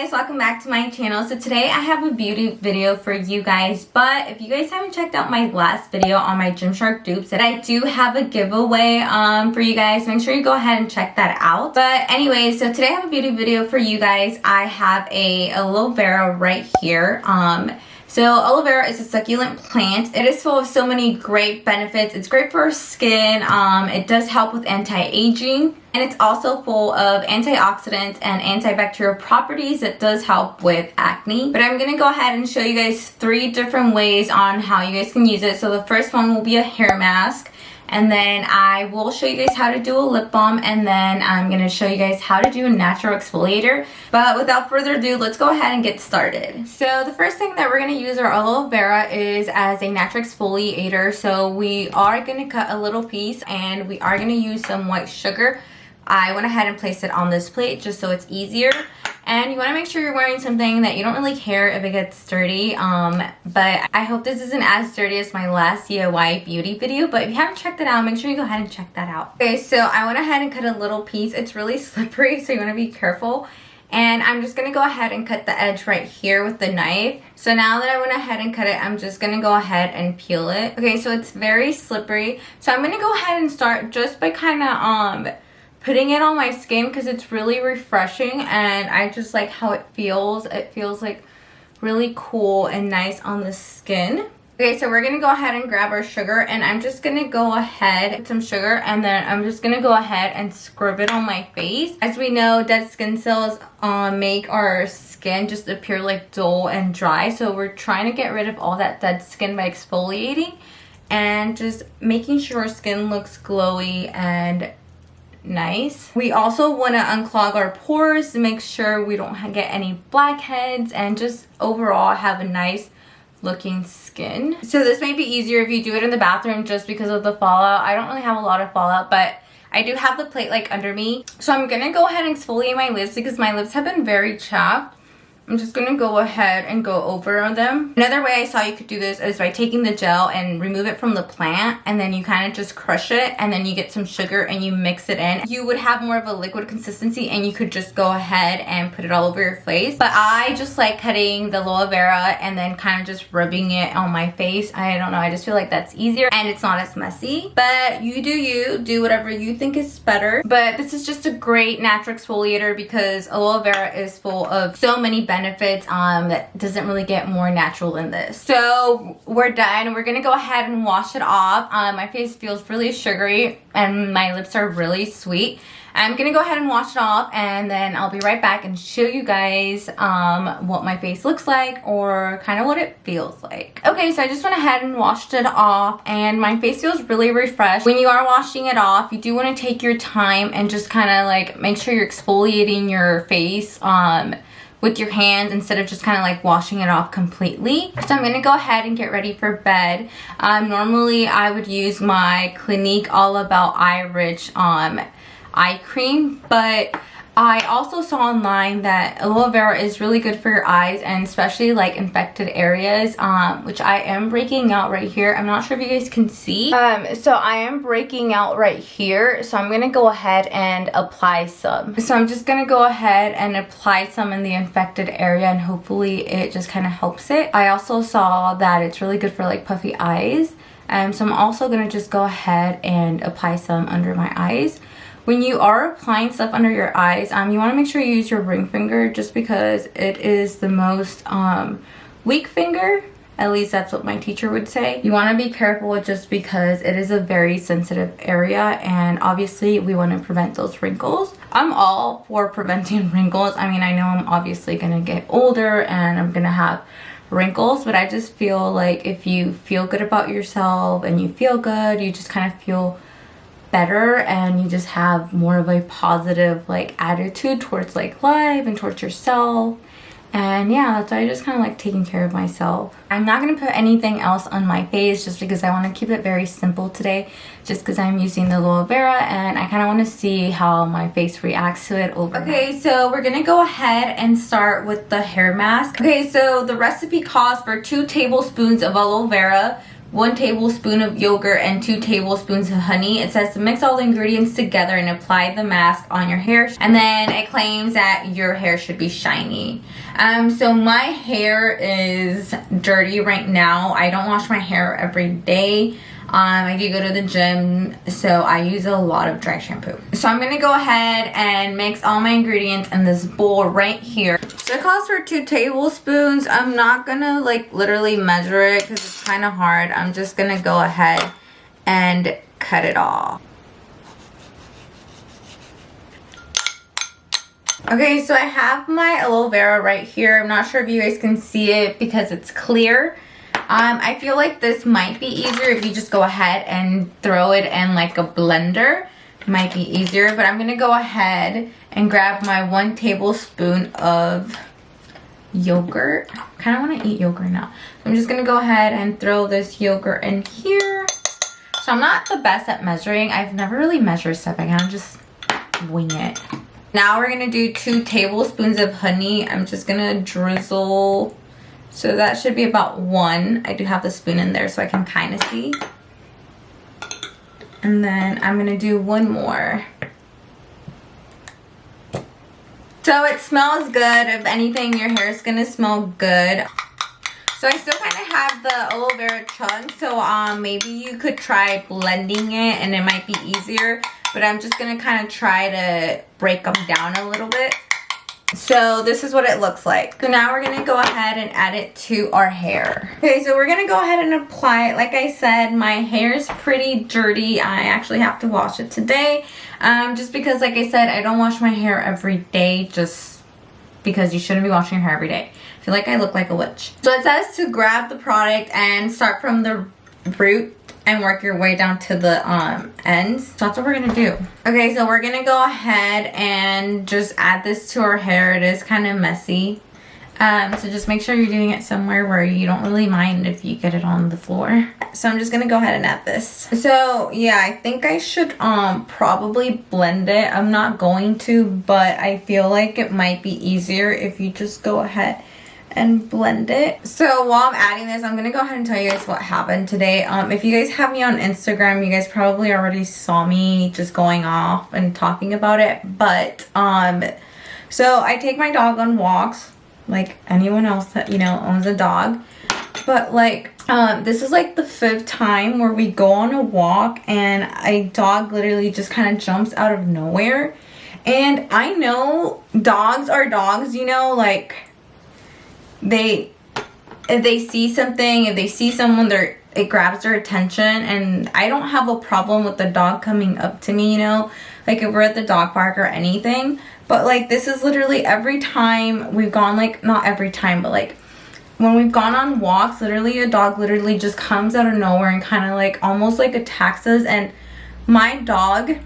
guys, welcome back to my channel. So today I have a beauty video for you guys, but if you guys haven't checked out my last video on my Gymshark dupes, that I do have a giveaway for you guys. Make sure you go ahead and check that out. But anyway, so today I have a beauty video for you guys. I have a aloe vera right here. So aloe vera is a succulent plant. It is full of so many great benefits. It's great for our skin. It does help with anti-aging. And it's also full of antioxidants and antibacterial properties that does help with acne. But I'm going to go ahead and show you guys 3 different ways on how you guys can use it. So the first one will be a hair mask. And then I will show you guys how to do a lip balm. And then I'm going to show you guys how to do a natural exfoliator. But without further ado, let's go ahead and get started. So the first thing that we're going to use our aloe vera is as a natural exfoliator. So we are going to cut a little piece and we are going to use some white sugar. I went ahead and placed it on this plate just so it's easier. And you want to make sure you're wearing something that you don't really care if it gets dirty. But I hope this isn't as dirty as my last DIY beauty video. But if you haven't checked it out, make sure you go ahead and check that out. Okay, so I went ahead and cut a little piece. It's really slippery, so you want to be careful. And I'm just going to go ahead and cut the edge right here with the knife. So now that I went ahead and cut it, I'm just going to go ahead and peel it. Okay, so it's very slippery. So I'm going to go ahead and start just by kind of putting it on my skin because it's really refreshing and I just like how it feels. It feels like really cool and nice on the skin. Okay, so we're going to go ahead and grab our sugar and I'm just going to go ahead with some sugar and then I'm just going to go ahead and scrub it on my face. As we know, dead skin cells make our skin just appear like dull and dry. So we're trying to get rid of all that dead skin by exfoliating and just making sure our skin looks glowy and nice. We also want to unclog our pores to make sure we don't get any blackheads and just overall have a nice looking skin. So this may be easier if you do it in the bathroom just because of the fallout. I don't really have a lot of fallout, but I do have the plate like under me. So I'm gonna go ahead and exfoliate my lips because my lips have been very chapped. I'm just going to go ahead and go over them. Another way I saw you could do this is by taking the gel and remove it from the plant and then you kind of just crush it and then you get some sugar and you mix it in. You would have more of a liquid consistency and you could just go ahead and put it all over your face. But I just like cutting the aloe vera and then kind of just rubbing it on my face. I don't know, I just feel like that's easier and it's not as messy. But you do whatever you think is better. But this is just a great natural exfoliator because aloe vera is full of so many benefits that doesn't really get more natural than this. So we're done. We're gonna go ahead and wash it off. My face feels really sugary and my lips are really sweet. I'm gonna go ahead and wash it off and then I'll be right back and show you guys what my face looks like or kind of what it feels like. Okay, so I just went ahead and washed it off and my face feels really refreshed. When you are washing it off, you do want to take your time and just kind of like make sure you're exfoliating your face with your hands instead of just kind of like washing it off completely. So I'm going to go ahead and get ready for bed. Normally I would use my Clinique All About Eye Rich eye cream, but I also saw online that aloe vera is really good for your eyes and especially like infected areas, which I am breaking out right here. I'm not sure if you guys can see. So I am breaking out right here. So I'm going to go ahead and apply some. So I'm just going to go ahead and apply some in the infected area and hopefully it just kind of helps it. I also saw that it's really good for like puffy eyes. So I'm also going to just go ahead and apply some under my eyes. When you are applying stuff under your eyes, you want to make sure you use your ring finger just because it is the most weak finger. At least that's what my teacher would say. You want to be careful just because it is a very sensitive area and obviously we want to prevent those wrinkles. I'm all for preventing wrinkles. I mean, I know I'm obviously going to get older and I'm going to have wrinkles, but I just feel like if you feel good about yourself and you feel good, you just kind of feel better and you just have more of a positive like attitude towards like life and towards yourself. And yeah, that's why I just kind of like taking care of myself. I'm not going to put anything else on my face just because I want to keep it very simple today, just because I'm using the aloe vera and I kind of want to see how my face reacts to it overnight. Okay, so we're going to go ahead and start with the hair mask. Okay, so the recipe calls for 2 tablespoons of aloe vera, 1 tablespoon of yogurt, and 2 tablespoons of honey. It says to mix all the ingredients together and apply the mask on your hair. And then it claims that your hair should be shiny. So my hair is dirty right now. I don't wash my hair every day. I do go to the gym, so I use a lot of dry shampoo. So I'm gonna go ahead and mix all my ingredients in this bowl right here. So it calls for 2 tablespoons. I'm not gonna like literally measure it because it's kind of hard. I'm just gonna go ahead and cut it off. Okay, so I have my aloe vera right here. I'm not sure if you guys can see it because it's clear. I feel like this might be easier if you just go ahead and throw it in like a blender. Might be easier, but I'm gonna go ahead and grab my 1 tablespoon of yogurt. I kind of want to eat yogurt now. I'm just gonna go ahead and throw this yogurt in here. So I'm not the best at measuring. I've never really measured stuff. I kind of just wing it. Now we're gonna do 2 tablespoons of honey. I'm just gonna drizzle. So that should be about 1. I do have the spoon in there so I can kind of see. And then I'm going to do 1 more. So it smells good. If anything, your hair is going to smell good. So I still kind of have the aloe vera chunks. So maybe you could try blending it and it might be easier. But I'm just going to kind of try to break them down a little bit. So this is what it looks like. So now we're going to go ahead and add it to our hair. Okay, so we're going to go ahead and apply it. Like I said, my hair is pretty dirty. I actually have to wash it today. Just because, like I said, I don't wash my hair every day. Just because you shouldn't be washing your hair every day. I feel like I look like a witch. So it says to grab the product and start from the root and work your way down to the ends. So that's what we're gonna do. Okay, so we're gonna go ahead and just add this to our hair. It is kind of messy. So just make sure you're doing it somewhere where you don't really mind if you get it on the floor. So I'm just gonna go ahead and add this. So yeah, I think I should probably blend it. I'm not going to, but I feel like it might be easier if you just go ahead and blend it. So while I'm adding this, I'm gonna go ahead and tell you guys what happened today. If you guys have me on Instagram, you guys probably already saw me just going off and talking about it. But so I take my dog on walks like anyone else that, you know, owns a dog. But like this is like the 5th time where we go on a walk and a dog literally just kind of jumps out of nowhere. And I know dogs are dogs, you know, like if they see something, if they see someone, it grabs their attention. And I don't have a problem with the dog coming up to me, you know, like if we're at the dog park or anything. But like this is literally every time we've gone, like not every time, but like when we've gone on walks, literally a dog literally just comes out of nowhere and kind of like almost like attacks us. And my dog,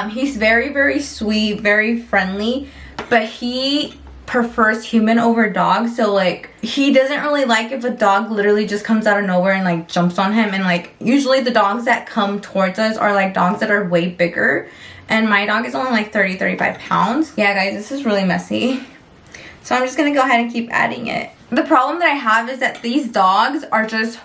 he's very, very sweet, very friendly, but he prefers human over dog. So like he doesn't really like if a dog literally just comes out of nowhere and like jumps on him. And like usually the dogs that come towards us are like dogs that are way bigger, and my dog is only like 35 pounds. Yeah guys, this is really messy. So I'm just gonna go ahead and keep adding it. The problem that I have is that these dogs are just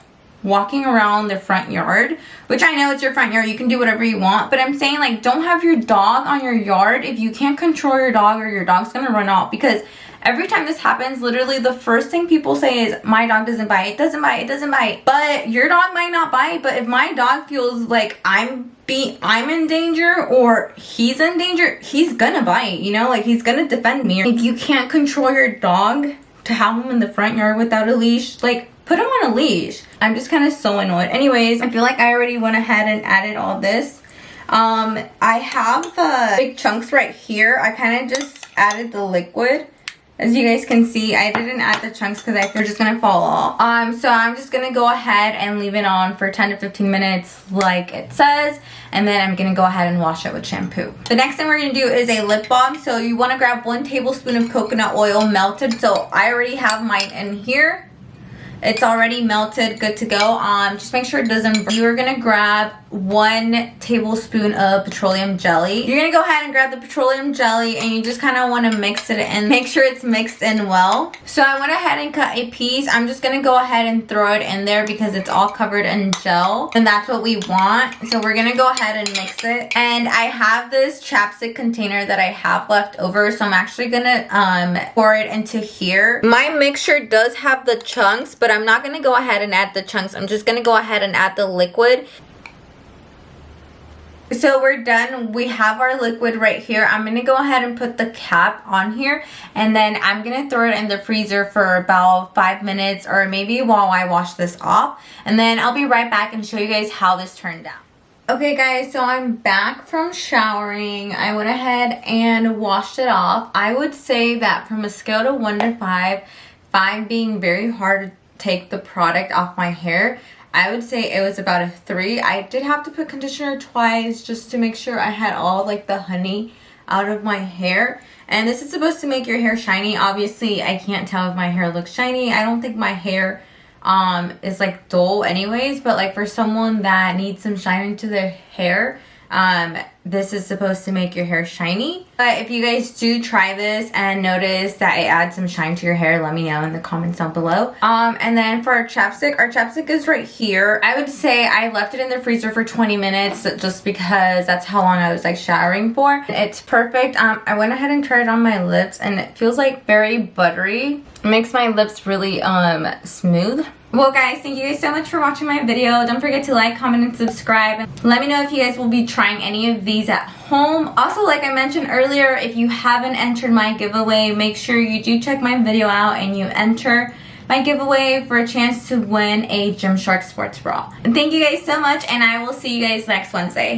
walking around their front yard, which I know it's your front yard, you can do whatever you want, but I'm saying like don't have your dog on your yard if you can't control your dog, or your dog's gonna run off. Because every time this happens, literally the first thing people say is my dog doesn't bite, it doesn't bite, it doesn't bite. But your dog might not bite, but if my dog feels like I'm in danger or he's in danger, he's gonna bite, you know, like he's gonna defend me. If you can't control your dog to have him in the front yard without a leash, like put him on a leash. I'm just kind of so annoyed. Anyways, I feel like I already went ahead and added all this. I have the big chunks right here. I kind of just added the liquid. As you guys can see, I didn't add the chunks because I think they're just gonna fall off. So I'm just gonna go ahead and leave it on for 10 to 15 minutes like it says, and then I'm gonna go ahead and wash it with shampoo. The next thing we're gonna do is a lip balm. So you wanna grab 1 tablespoon of coconut oil melted. So I already have mine in here. It's already melted, good to go. Just make sure it doesn't burn. You are gonna grab 1 tablespoon of petroleum jelly. You're gonna go ahead and grab the petroleum jelly and you just kind of want to mix it in. Make sure it's mixed in well. So I went ahead and cut a piece. I'm just gonna go ahead and throw it in there because it's all covered in gel and that's what we want. So we're gonna go ahead and mix it. And I have this chapstick container that I have left over, so I'm actually gonna pour it into here. My mixture does have the chunks, but I'm not gonna go ahead and add the chunks. I'm just gonna go ahead and add the liquid. So we're done. We have our liquid right here. I'm going to go ahead and put the cap on here, and then I'm going to throw it in the freezer for about 5 minutes or maybe while I wash this off, and then I'll be right back and show you guys how this turned out. Okay guys, so I'm back from showering. I went ahead and washed it off. I would say that from a scale to 1 to 5, 5 being very hard to take the product off my hair, I would say it was about a 3. I did have to put conditioner twice just to make sure I had all like the honey out of my hair. And this is supposed to make your hair shiny. Obviously, I can't tell if my hair looks shiny. I don't think my hair is like dull anyways, but like for someone that needs some shine to their hair, this is supposed to make your hair shiny. But if you guys do try this and notice that it adds some shine to your hair, let me know in the comments down below. And then for our chapstick is right here. I would say I left it in the freezer for 20 minutes just because that's how long I was like showering for. It's perfect. I went ahead and tried it on my lips and it feels like very buttery. It makes my lips really smooth. Well guys, thank you guys so much for watching my video. Don't forget to like, comment, and subscribe. Let me know if you guys will be trying any of these at home. Also, like I mentioned earlier, if you haven't entered my giveaway, make sure you do check my video out and you enter my giveaway for a chance to win a Gymshark sports bra. And thank you guys so much, and I will see you guys next Wednesday.